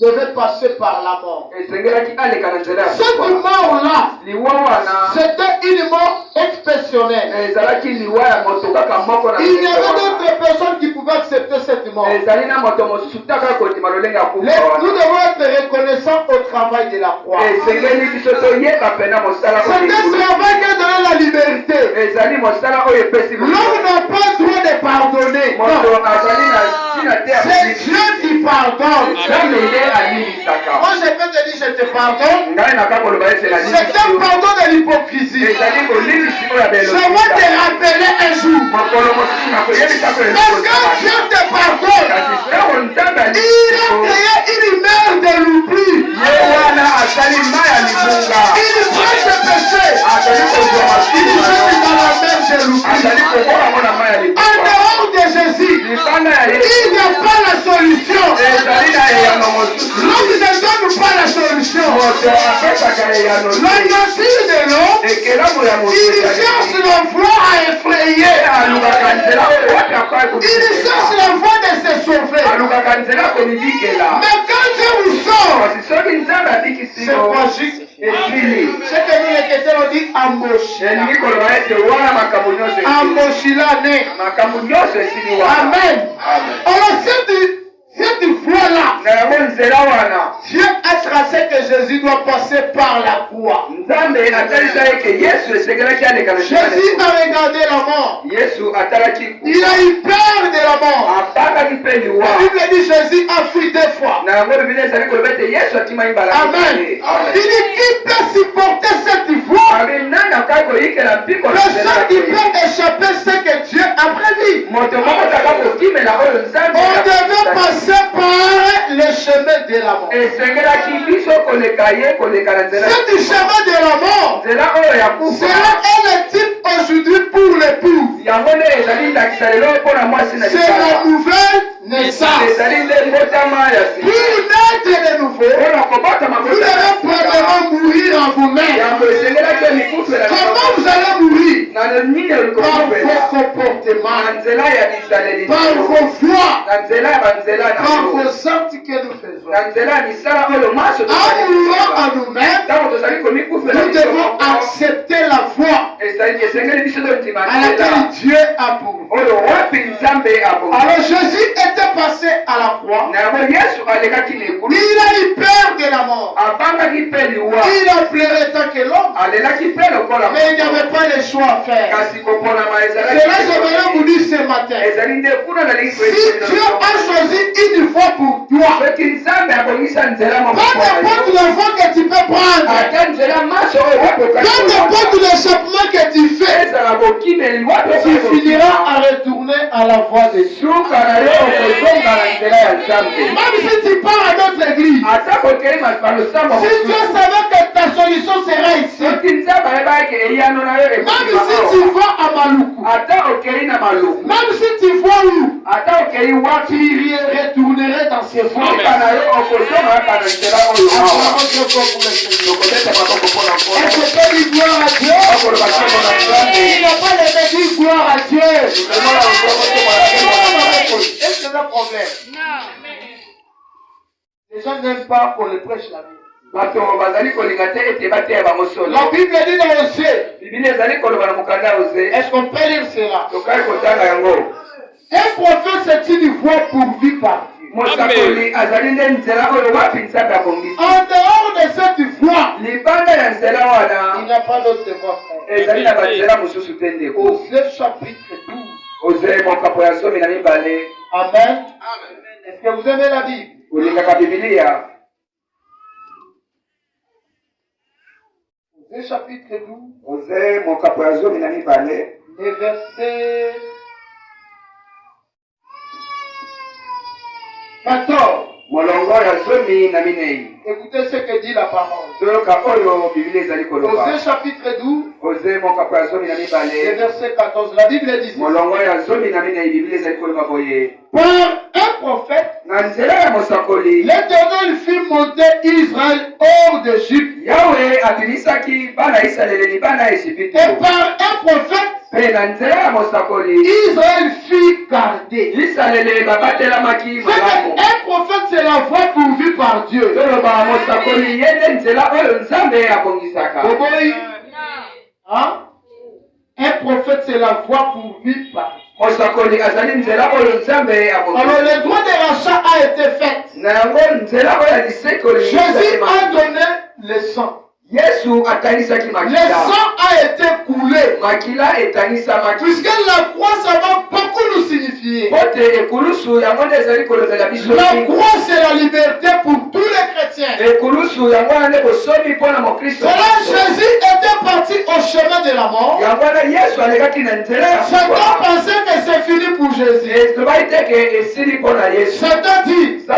devait passer par la mort. Cette mort-là, c'était une mort exceptionnelle. Il y avait d'autres personnes qui pouvaient accepter cette mort. Nous devons être reconnaissants au travail de la croix. C'est un travail qui a donné la liberté. L'homme n'a pas le droit de pardonner. C'est Dieu qui pardonne. Moi je peux te dire je te pardonne. C'est un pardon de l'hypocrisie. Je vais te rappeler un jour. Mais quand Dieu te pardonne, il a créé une mer de l'oubli. Il prend ce péché. Il jette dans la mer de l'oubli. En dehors de Jésus, il n'y a pas la solution. L'homme ne donne pas la solution. La nature de l'homme, il cherche la voie à effrayer. Il cherche la voie de se sauver. Mais quand Dieu vous sort, c'est magique. Ce que nous les chrétiens ont dit, Amoshilane. Amen. Alors cette voie-là, Dieu a tracé que Jésus doit passer par la croix. Jésus a regardé la mort. Il a eu peur de la mort. La Bible dit Jésus a fui 2 fois. Amen. Il dit qui peut supporter cette voie? Personne qui peut échapper ce que Dieu a prévu. On devait passer par le chemin de la mort. C'est du chemin de la mort. Cela est le type aujourd'hui pour l'époux. C'est la nouvelle naissance. Pour naître de nouveau, vous devez probablement mourir en vous-même. Comment vous allez mourir? Par vos comportements, par vos voix, par vos actes que nous faisons. En mourant en nous-mêmes, nous devons accepter la voie à laquelle Dieu a pour nous. Alors Jésus était passé à la croix. Il a eu peur de la mort. Il a pleuré tant que l'homme. Mais il n'y avait pas le choix à faire. Cela, j'aimerais vous dire ce matin. Si Dieu a choisi une voie pour toi, peu importe la voie que tu peux prendre, peu importe l'échappement que tu fais, tu finiras à retourner à la voie de Dieu. Même si tu pars à notre église, si Dieu savait que ta solution sera ici, même si tu vas à Maluku, même si tu vois où, tu retournerais dans ces voies. Est-ce que dit gloire à Dieu? Il n'a pas les dire gloire à Dieu. Est-ce que c'est un problème? Non. Les gens n'aiment pas qu'on les prêche la Bible. La Bible dit dans Osée. Est-ce qu'on peut lire cela? Un prophète, c'est une voie pourvue par Dieu. En dehors de cette voie, il n'y a pas d'autre voie. Osée chapitre 12. Amen. Est-ce que vous aimez la Bible? Osée chapitre 12. Les versets 14. Écoutez ce que dit la parole. Osée chapitre 12. Les versets 14. La Bible dit par un prophète, l'Éternel fit monter Israël hors d'Égypte. Et par un prophète, Israël fut gardé. Un prophète, c'est la la voie pourvue par Dieu. Hein? Un prophète, c'est la voie pourvue par Dieu. Alors le droit de rachat a été fait. Jésus a donné le sang. Le sang a été coulé. Puisque la croix, ça va beaucoup nous signifier. La croix, c'est la liberté pour tous les chrétiens. Cela, Jésus était parti au chemin de la mort. Satan pensait que c'est fini pour Jésus. Satan dit, oh,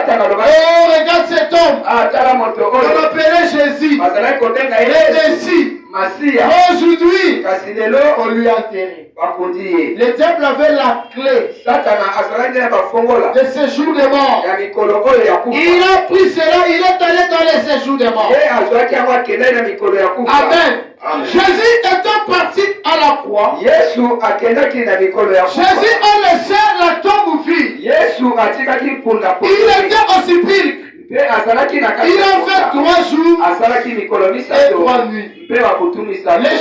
regarde cet homme. On l'appelait Jésus. Et ainsi, aujourd'hui, on lui a enterré. Le diable avait la clé de séjour de mort. Il a pris cela, il est allé dans les séjours de mort. Amen. Jésus étant parti à la croix, Jésus a laissé la tombe vide. Il était aussi pire. Il a fait 3 jours et 3 nuits. Le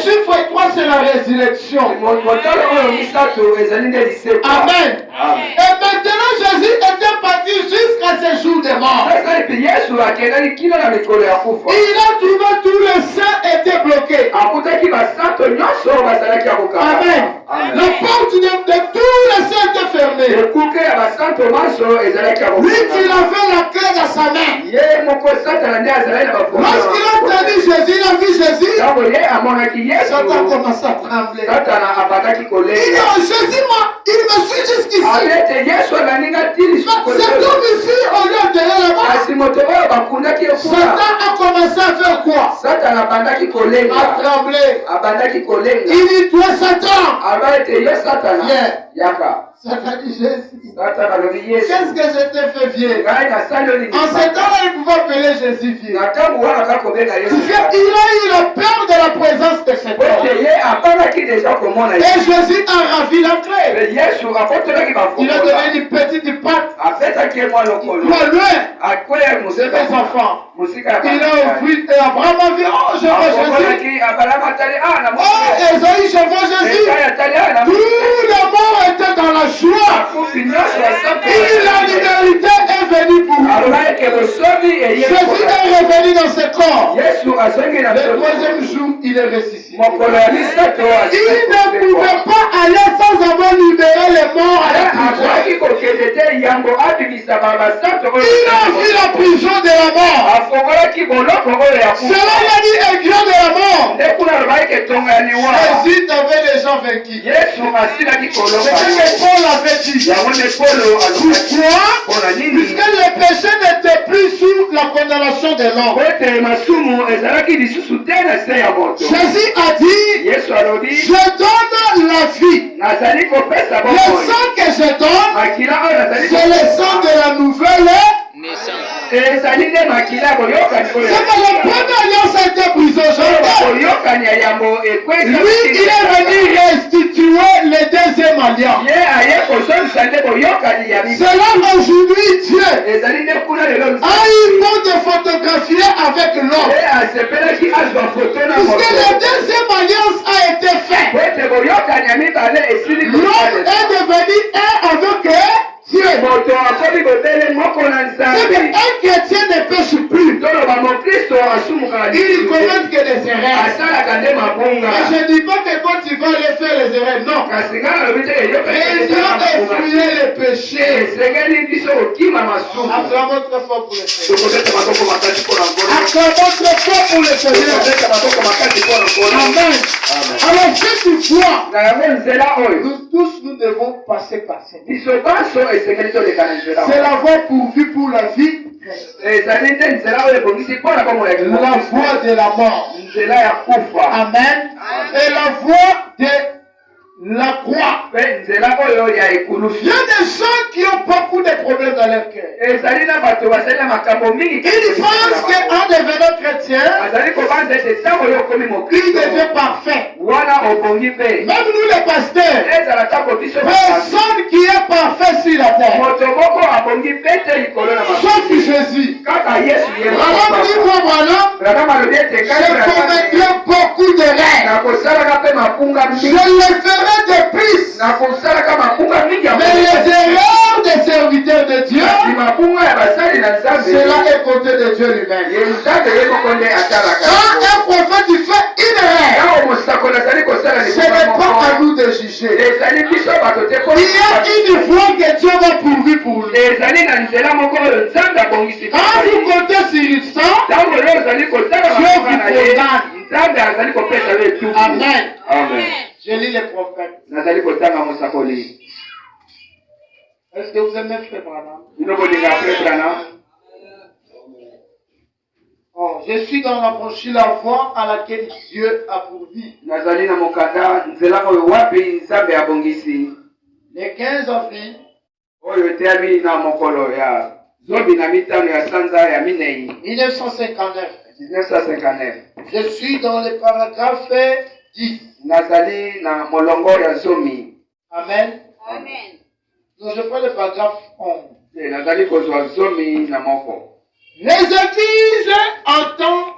chiffre 3, c'est la résurrection. Amen. Et maintenant, Jésus était parti jusqu'à ce jour de mort. Il a trouvé tous les saints étaient bloqués. Amen. La porte de tous les saints était fermée. Lui, il avait la clé dans sa main. Lorsqu'il a entendu Jésus, il a vu Jésus. Satan a commencé à trembler. Il dit, oh Jésus, moi, il me suit jusqu'ici. Cet homme ici, on lui a donné la main. Satan a commencé à faire quoi? À trembler. Il dit, toi Satan. Satan dit Jésus. Qu'est-ce que je t'ai fait vieux? En ce temps-là, il pouvait appeler Jésus vieux. Parce qu'il a eu la peur de la présence de cet homme. Et Jésus a ravi la clé. Il a donné une petite patte. Pour loin. Mes enfants. Il a offert et Abraham a vu, oh, je vois Jésus. Oh, Esaïe, je vois Jésus. Tout le monde était dans la joie. Et la libérité est venue pour nous. Jésus est revenu dans ce corps. Le 3e jour, il est ressuscité. Il ne pouvait pas aller sans avoir libéré les morts à la prison. Il a vu la prison de la mort. Cela l'a dit aiglon de la mort. Jésus avait déjà vaincu. C'est ce que Paul avait dit. Pourquoi? Puisque le péché n'était plus sous la condamnation de l'homme. Jésus a dit, je donne la vie. Le sang que je donne, c'est le sang de la nouvelle naissance. C'est que la première alliance a été brisée aujourd'hui. Lui, il est venu restituer le 2e alliance. Cela aujourd'hui, Dieu a eu peur de photographier avec l'homme. Puisque la 2e alliance a été faite. L'homme est devenu un avec Dieu. C'est qu'un chrétien ne pêche plus. Il commet que des erreurs. Et je ne dis pas que quand tu vas aller faire les erreurs, non. Et Dieu a effrayé le péché. Acclamons très fort pour le Seigneur. Acclamons très fort pour le Seigneur. Amen. Alors si tu vois, nous tous nous devons passer par cette. C'est la voie pourvue pour la vie. La voie de la mort. Amen. Et la voie de la croix. Il y a des gens qui ont beaucoup de problèmes dans leur cœur. Ils pensent qu'en devenant chrétien, ils deviennent parfaits. Même nous les pasteurs, personne qui est parfait sur la terre. Sauf Jésus. Je commettrai beaucoup de rêves. Je le ferai de plus. Mais les erreurs des serviteurs de Dieu, cela est côté de Dieu lui-même. Quand un prophète il fait une erreur, ce n'est pas à nous de juger. Il y a une voie que Dieu va pourvu pour lui. Quand vous comptez sur le sang, Dieu vous condamne. Amen. Je lis les prophètes. Est-ce que vous aimez Frère Branham? Oh, je suis dans la brochure La Voie à laquelle Dieu a pourvu. Le 15 avril 1959. Je suis dans le paragraphe 10. Amen. Amen. Donc je prends le paragraphe 11. Les églises en temps